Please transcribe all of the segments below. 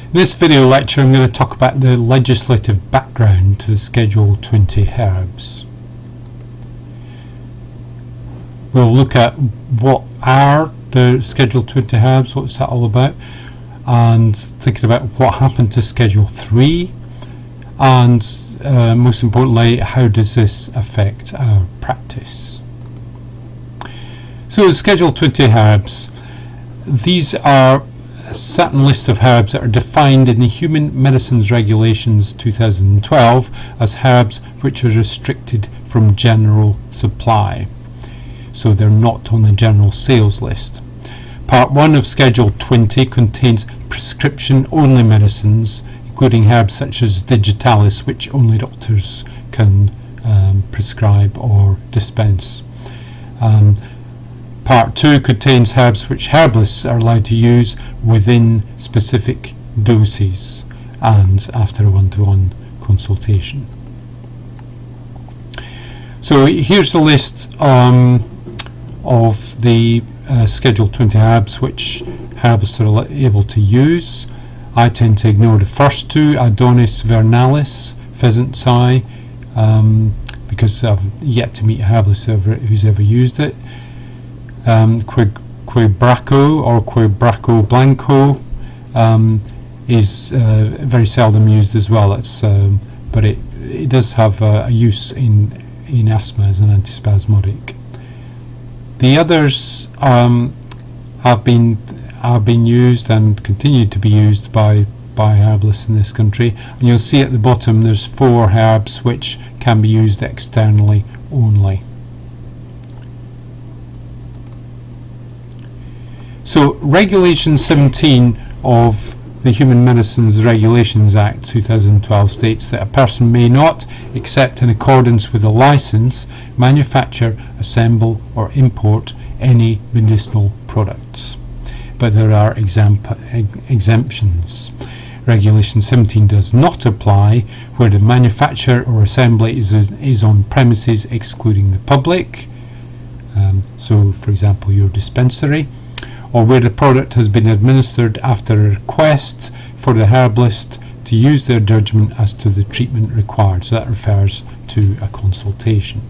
In this video lecture I'm going to talk about the legislative background to the Schedule 20 herbs. We'll look at what are the Schedule 20 herbs, what's that all about, and thinking about what happened to Schedule 3, and most importantly, how does this affect our practice. So the Schedule 20 herbs, these are a certain list of herbs that are defined in the Human Medicines Regulations 2012 as herbs which are restricted from general supply. So they're not on the general sales list. Part 1 of Schedule 20 contains prescription-only medicines, including herbs such as digitalis, which only doctors can prescribe or dispense. Part 2 contains herbs which herbalists are allowed to use within specific doses and after a one-to-one consultation. So here's the list of the Schedule 20 herbs which herbalists are able to use. I tend to ignore the first two, Adonis vernalis, pheasant's eye, because I've yet to meet a herbalist who's ever used it. Quebracho or Quebracho blanco is very seldom used as well. But it does have a use in asthma as an antispasmodic. The others have been used and continue to be used by herbalists in this country, and you'll see at the bottom there's 4 herbs which can be used externally only. So Regulation 17 of the Human Medicines Regulations Act 2012 states that a person may not, except in accordance with a license, manufacture, assemble or import any medicinal products. But there are exemptions. Regulation 17 does not apply where the manufacture or assembly is on premises excluding the public, so for example your dispensary, or where the product has been administered after a request for the herbalist to use their judgment as to the treatment required. So that refers to a consultation.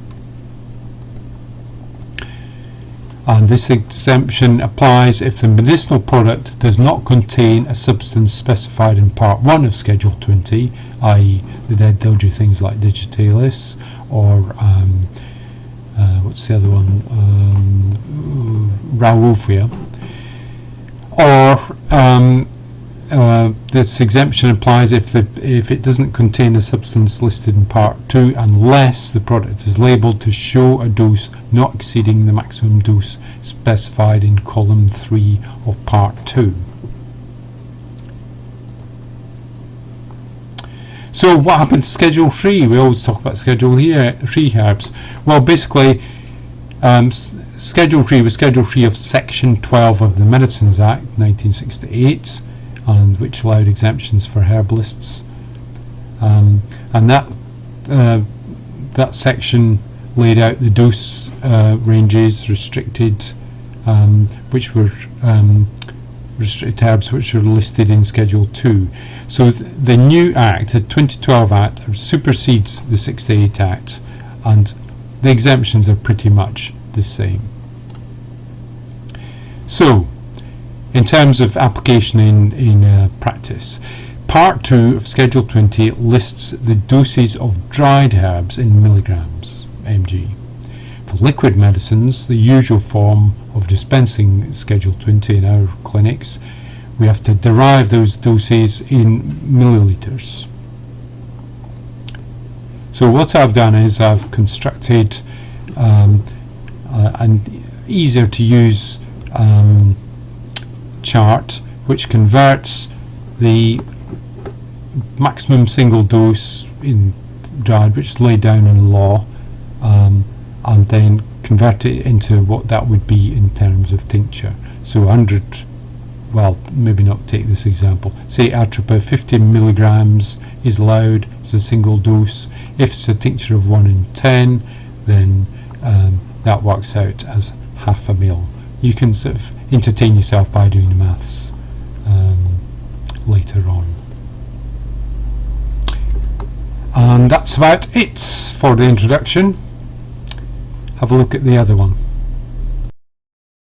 And this exemption applies if the medicinal product does not contain a substance specified in Part 1 of Schedule 20, i.e. the dead dilger things like digitalis, or what's the other one, Rauwolfia, or this exemption applies if it doesn't contain a substance listed in Part 2 unless the product is labelled to show a dose not exceeding the maximum dose specified in column 3 of Part 2. So what happened to Schedule 3? We always talk about Schedule 3 herbs. Well, basically Schedule 3 was Schedule 3 of Section 12 of the Medicines Act 1968, and which allowed exemptions for herbalists, and that section laid out the dose ranges restricted, which were restricted herbs which are listed in Schedule 2. So the new Act, the 2012 Act, supersedes the 68 Act, and the exemptions are pretty much the same. So, in terms of application in practice, Part 2 of Schedule 20 lists the doses of dried herbs in milligrams, mg. For liquid medicines, the usual form of dispensing Schedule 20 in our clinics, we have to derive those doses in millilitres. So what I've done is I've constructed an easier to use chart which converts the maximum single dose in dried, which is laid down in law, and then convert it into what that would be in terms of tincture. So 100, well, maybe not take this example, say Atropa 50 milligrams is allowed as a single dose. If it's a tincture of 1 in 10, then that works out as half a mil. You can sort of entertain yourself by doing the maths later. later on. And that's about it for the introduction. Have a look at the other one.